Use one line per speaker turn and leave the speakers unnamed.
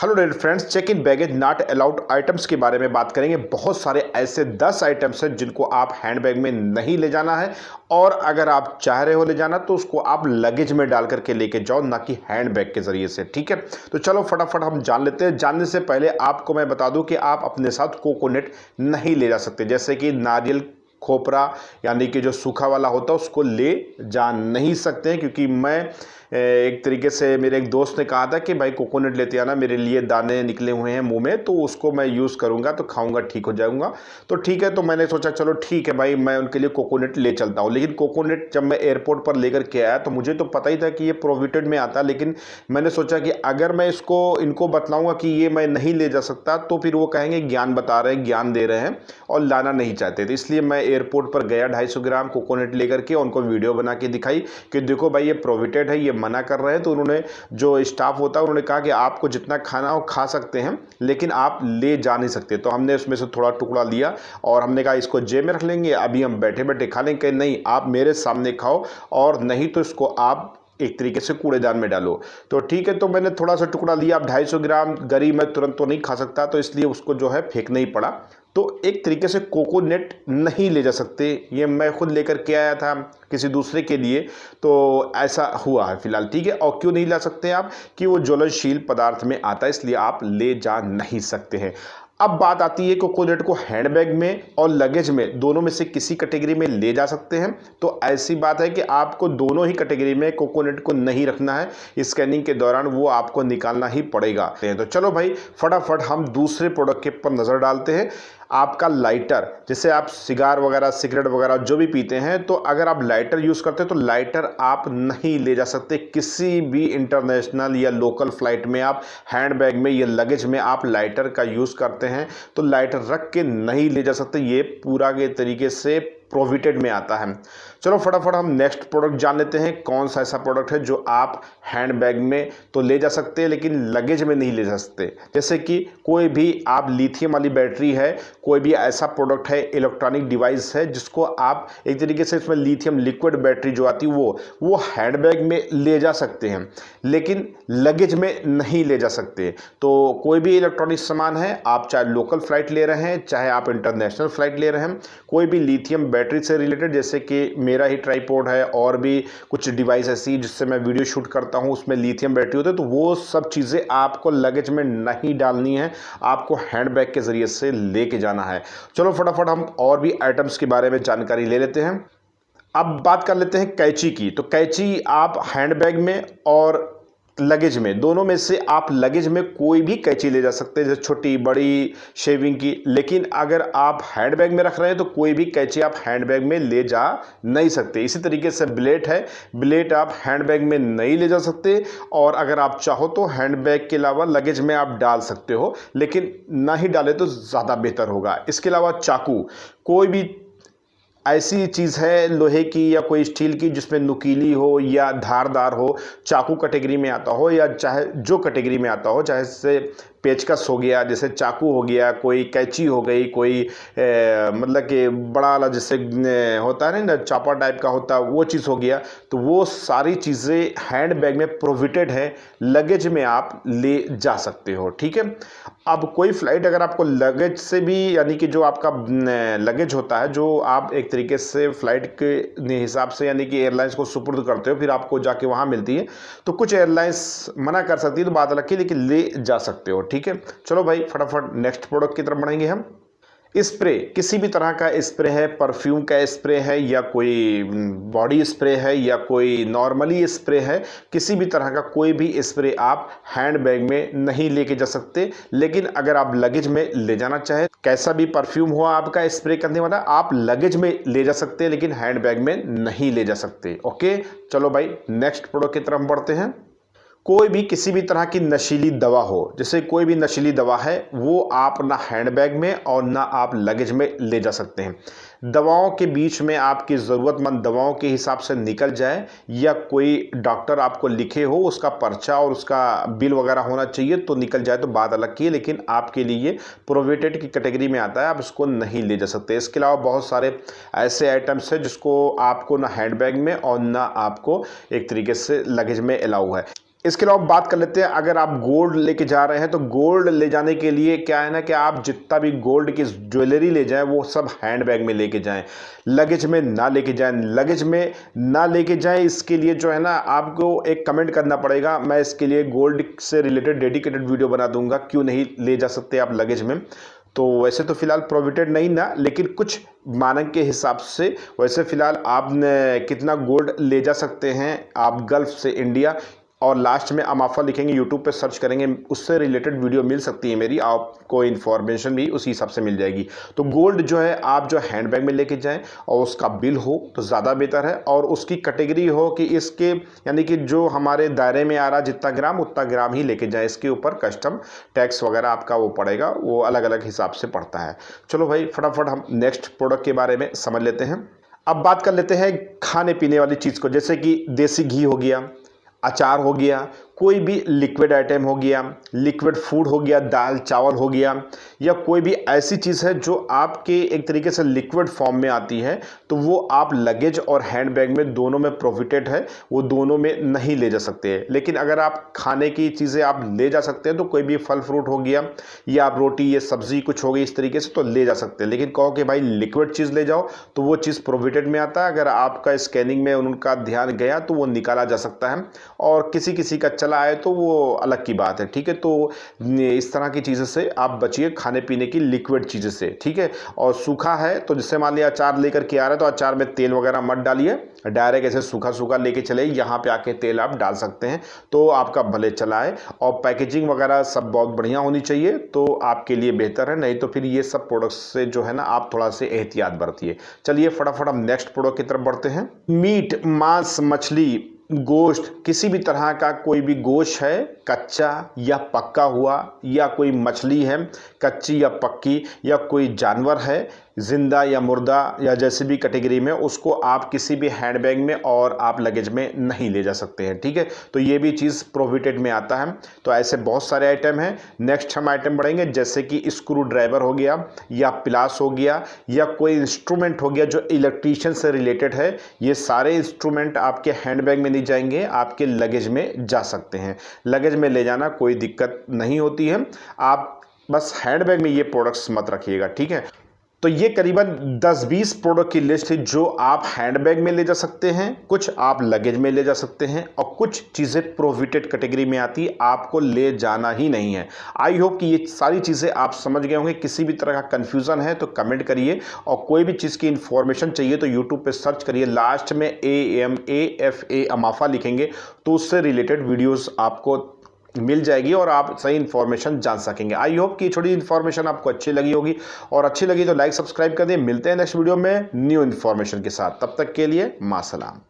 Hello dear friends, check in baggage not allowed items के बारे में बात करेंगे। बहुत सारे ऐसे 10 आइटम्स हैं जिनको आप हैंडबैग में नहीं ले जाना है, और अगर आप चाह रहे हो ले जाना तो उसको आप लगेज में डाल करके लेके जाओ, ना कि हैंडबैग के जरिए से। ठीक है, तो चलो फटाफट हम जान लेते हैं। जानने से पहले आपको मैं बता दूं कि आप अपने साथ कोकोनट नहीं ले जा सकते, जैसे कि नारियल खोपरा यानी कि जो सूखा वाला होता है उसको ले जा नहीं सकते हैं, क्योंकि मैं एक तरीके से मेरे एक दोस्त ने कहा था कि भाई कोकोनट लेते आना, मेरे लिए दाने निकले हुए हैं मुंह में, तो उसको मैं यूज़ करूंगा तो खाऊंगा, ठीक हो जाऊंगा। तो ठीक है, तो मैंने सोचा चलो ठीक है भाई, मैं उनके लिए कोकोनट ले चलता हूं। लेकिन कोकोनट जब मैं एयरपोर्ट पर लेकर के आया तो मुझे तो पता ही था कि ये प्रोहिबिटेड में आता, लेकिन मैंने सोचा कि अगर मैं इनको बतलाऊंगा कि ये मैं नहीं ले जा सकता तो फिर वो कहेंगे ज्ञान बता रहे हैं, ज्ञान दे रहे हैं, और लाना नहीं चाहते थे। इसलिए मैं एयरपोर्ट पर गया 250 ग्राम कोकोनट लेकर के, उनको वीडियो बना के दिखाई कि देखो भाई ये प्रोहिबिटेड है, ये मना कर रहे हैं। तो उन्होंने, जो स्टाफ होता है, उन्होंने कहा कि आपको जितना खाना हो खा सकते हैं, लेकिन आप ले जा नहीं सकते। तो हमने उसमें से थोड़ा टुकड़ा लिया और हमने कहा इसको जेब में रख लेंगे, अभी हम बैठे बैठे खा लेंगे। नहीं, आप मेरे सामने खाओ, और नहीं तो इसको आप एक तरीके से कूड़ेदान में डालो। तो ठीक है, तो मैंने थोड़ा सा टुकड़ा लिया। अब 250 ग्राम गरी मैं तुरंत तो नहीं खा सकता, तो इसलिए उसको जो है फेंकना ही पड़ा। तो एक तरीके से कोकोनट नहीं ले जा सकते, ये मैं खुद लेकर के आया था किसी दूसरे के लिए, तो ऐसा हुआ है फिलहाल। ठीक है, और क्यों नहीं ला सकते आप, कि वो ज्वलनशील पदार्थ में आता है, इसलिए आप ले जा नहीं सकते हैं। अब बात आती है कोकोनट को हैंडबैग में और लगेज में, दोनों में से किसी कैटेगरी में ले जा सकते हैं। तो ऐसी बात है कि आपको दोनों ही कैटेगरी में कोकोनट को नहीं रखना है, स्कैनिंग के दौरान वो आपको निकालना ही पड़ेगा। तो चलो भाई फटाफट हम दूसरे प्रोडक्ट के पर नज़र डालते हैं। आपका लाइटर, जैसे आप सिगार वगैरह, सिगरेट वगैरह जो भी पीते हैं, तो अगर आप लाइटर यूज़ करते हैं तो लाइटर आप नहीं ले जा सकते किसी भी इंटरनेशनल या लोकल फ्लाइट में। आप हैंडबैग में या लगेज में आप लाइटर का यूज़ करते हैं तो लाइटर रख के नहीं ले जा सकते, ये पूरा के तरीके से प्रोहिबिटेड में आता है। चलो फटाफट हम नेक्स्ट प्रोडक्ट जान लेते हैं। कौन सा ऐसा प्रोडक्ट है जो आप हैंडबैग में तो ले जा सकते हैं लेकिन लगेज में नहीं ले जा सकते। जैसे कि कोई भी आप लिथियम वाली बैटरी है, कोई भी ऐसा प्रोडक्ट है, इलेक्ट्रॉनिक डिवाइस है, जिसको आप एक तरीके से इसमें लिथियम लिक्विड बैटरी जो आती है वो हैंडबैग में ले जा सकते हैं, लेकिन लगेज में नहीं ले जा सकते। तो कोई भी इलेक्ट्रॉनिक सामान है, आप चाहे लोकल फ्लाइट ले रहे हैं, चाहे आप इंटरनेशनल फ्लाइट ले रहे हैं, कोई भी लिथियम बैटरी से रिलेटेड, जैसे कि मेरा ही ट्राइपॉड है और भी कुछ डिवाइस ऐसी जिससे मैं वीडियो शूट करता हूं, उसमें लिथियम बैटरी होती है, तो वो सब चीज़ें आपको लगेज में नहीं डालनी है, आपको हैंडबैग के ज़रिए से लेके जाना है। चलो फटाफट हम और भी आइटम्स के बारे में जानकारी ले लेते हैं। अब बात कर लेते हैं कैंची की। तो कैंची आप हैंडबैग में और लगेज में, दोनों में से आप लगेज में कोई भी कैंची ले जा सकते हैं, जैसे छोटी बड़ी शेविंग की। लेकिन अगर आप हैंडबैग में रख रहे हैं तो कोई भी कैंची आप हैंडबैग में ले जा नहीं सकते। इसी तरीके से ब्लेड है, ब्लेड आप हैंडबैग में नहीं ले जा सकते, और अगर आप चाहो तो हैंडबैग के अलावा लगेज में आप डाल सकते हो, लेकिन ना ही डाले तो ज़्यादा बेहतर होगा। इसके अलावा चाकू, कोई भी ऐसी चीज़ है लोहे की या कोई स्टील की जिसमें नुकीली हो या धारदार हो, चाकू कैटेगरी में आता हो, या चाहे जो कैटेगरी में आता हो, चाहे से पेचकस हो गया, जैसे चाकू हो गया, कोई कैंची हो गई, कोई मतलब कि बड़ा वाला जैसे होता है ना चापा टाइप का होता है, वो चीज़ हो गया। तो वो सारी चीज़ें हैंडबैग में प्रोहिबिटेड है, लगेज में आप ले जा सकते हो। ठीक है, अब कोई फ्लाइट अगर आपको लगेज से भी, यानी कि जो आपका लगेज होता है, जो आप एक तरीके से फ्लाइट के हिसाब से यानी कि एयरलाइंस को सुपुर्द करते हो, फिर आपको जाके वहाँ मिलती है, तो कुछ एयरलाइंस मना कर सकती है, तो बात अलग की, लेकिन ले जा सकते हो। ठीक है, चलो भाई फटाफट नेक्स्ट प्रोडक्ट की तरफ बढ़ेंगे हम। स्प्रे, किसी भी तरह का स्प्रे है, परफ्यूम का स्प्रे है, या कोई बॉडी स्प्रे है, या कोई नॉर्मली स्प्रे है, किसी भी तरह का कोई भी स्प्रे आप हैंडबैग में नहीं लेके जा सकते। लेकिन अगर आप लगेज में ले जाना चाहे, कैसा भी परफ्यूम हो आपका स्प्रे करने वाला, आप लगेज में ले जा सकते हैं, लेकिन हैंडबैग में नहीं ले जा सकते। ओके, चलो भाई नेक्स्ट प्रोडक्ट की तरफ बढ़ते हैं। कोई भी किसी भी तरह की नशीली दवा हो, जैसे कोई भी नशीली दवा है, वो आप ना हैंडबैग में और ना आप लगेज में ले जा सकते हैं। दवाओं के बीच में आपकी ज़रूरतमंद दवाओं के हिसाब से निकल जाए, या कोई डॉक्टर आपको लिखे हो, उसका पर्चा और उसका बिल वगैरह होना चाहिए तो निकल जाए, तो बात अलग की है, लेकिन आपके लिए प्रोहिबिटेड की कैटेगरी में आता है, आप इसको नहीं ले जा सकते। इसके अलावा बहुत सारे ऐसे आइटम्स हैं जिसको आपको ना हैंडबैग में और ना आपको एक तरीके से लगेज में अलाउ है। इसके अलावा बात कर लेते हैं, अगर आप गोल्ड लेके जा रहे हैं तो गोल्ड ले जाने के लिए क्या है ना कि आप जितना भी गोल्ड की ज्वेलरी ले जाएं वो सब हैंडबैग में लेके जाएं, लगेज में ना लेके जाएं। लगेज में ना लेके जाएं, इसके लिए जो है ना आपको एक कमेंट करना पड़ेगा। मैं इसके लिए गोल्ड से रिलेटेड डेडिकेटेड वीडियो बना दूंगा, क्यों नहीं ले जा सकते आप लगेज में। तो वैसे तो फिलहाल प्रोहिबिटेड नहीं ना, लेकिन कुछ मानक के हिसाब से वैसे फिलहाल आप कितना गोल्ड ले जा सकते हैं आप गल्फ से इंडिया, और लास्ट में अमाफा लिखेंगे, यूट्यूब पे सर्च करेंगे, उससे रिलेटेड वीडियो मिल सकती है मेरी, आपको इन्फॉर्मेशन भी उसी हिसाब से मिल जाएगी। तो गोल्ड जो है आप जो हैंडबैग में लेके जाएं और उसका बिल हो तो ज़्यादा बेहतर है, और उसकी कैटेगरी हो कि इसके यानी कि जो हमारे दायरे में आ रहा जितना ग्राम उतना ग्राम ही लेके जाएं। इसके ऊपर कस्टम टैक्स वगैरह आपका वो पड़ेगा, वो अलग अलग हिसाब से पड़ता है। चलो भाई फटाफट हम नेक्स्ट प्रोडक्ट के बारे में समझ लेते हैं। अब बात कर लेते हैं खाने पीने वाली चीज़ को, जैसे कि देसी घी हो गया, अचार हो गया, कोई भी लिक्विड आइटम हो गया, लिक्विड फूड हो गया, दाल चावल हो गया, या कोई भी ऐसी चीज़ है जो आपके एक तरीके से लिक्विड फॉर्म में आती है, तो वो आप लगेज और हैंडबैग में दोनों में प्रोहिबिटेड है, वो दोनों में नहीं ले जा सकते हैं। लेकिन अगर आप खाने की चीज़ें आप ले जा सकते हैं तो कोई भी फल फ्रूट हो गया या आप रोटी या सब्जी कुछ हो गई इस तरीके से तो ले जा सकते हैं। लेकिन कहो कि भाई लिक्विड चीज़ ले जाओ तो वो चीज़ प्रोहिबिटेड में आता है। अगर आपका स्कैनिंग में उनका ध्यान गया तो वो निकाला जा सकता है, और किसी किसी का चला आए तो वो अलग की बात है। ठीक है, तो इस तरह की चीज़ों से आप बचिए, खाने पीने की लिक्विड चीज़ें से। ठीक है, और सूखा है तो जैसे मान लिया अचार लेकर के आ रहे हैं तो अचार में तेल वगैरह मत डालिए, डायरेक्ट ऐसे सूखा सूखा लेके चले, यहाँ पे आके तेल आप डाल सकते हैं तो आपका भले चलाए। और पैकेजिंग वगैरह सब बहुत बढ़िया होनी चाहिए तो आपके लिए बेहतर है, नहीं तो फिर ये सब प्रोडक्ट्स से जो है ना आप थोड़ा से एहतियात बरतिए। चलिए फटाफट हम नेक्स्ट प्रोडक्ट की तरफ बढ़ते हैं। मीट, मांस, मछली, गोश्त, किसी भी तरह का कोई भी गोश्त है कच्चा या पक्का हुआ, या कोई मछली है कच्ची या पक्की, या कोई जानवर है जिंदा या मुर्दा या जैसे भी कैटेगरी में, उसको आप किसी भी हैंडबैग में और आप लगेज में नहीं ले जा सकते हैं। ठीक है, तो ये भी चीज़ प्रोहिबिटेड में आता है। तो ऐसे बहुत सारे आइटम हैं। नेक्स्ट हम आइटम बढ़ेंगे, जैसे कि स्क्रू ड्राइवर हो गया, या प्लास हो गया, या कोई इंस्ट्रूमेंट हो गया जो इलेक्ट्रीशियन से रिलेटेड है। ये सारे इंस्ट्रूमेंट आपके हैंडबैग में नहीं जाएंगे, आपके लगेज में जा सकते हैं। लगेज में ले जाना कोई दिक्कत नहीं होती है, आप बस हैंडबैग में ये प्रोडक्ट्स मत रखिएगा। ठीक है, तो ये करीबन 10-20 प्रोडक्ट की लिस्ट है जो आप हैंडबैग में ले जा सकते हैं, कुछ आप लगेज में ले जा सकते हैं, और कुछ चीज़ें प्रोहिबिटेड कैटेगरी में आती है, आपको ले जाना ही नहीं है। आई होप कि ये सारी चीज़ें आप समझ गए होंगे। किसी भी तरह का कन्फ्यूज़न है तो कमेंट करिए, और कोई भी चीज़ की इन्फॉर्मेशन चाहिए तो यूट्यूब पे सर्च करिए, लास्ट में AMAFA अमाफा लिखेंगे तो उससे रिलेटेड वीडियोज़ आपको मिल जाएगी और आप सही इन्फॉर्मेशन जान सकेंगे। आई होप कि छोटी इन्फॉर्मेशन आपको अच्छी लगी होगी, और अच्छी लगी तो लाइक सब्सक्राइब कर दें। मिलते हैं नेक्स्ट वीडियो में न्यू इन्फॉर्मेशन के साथ, तब तक के लिए मां सलाम।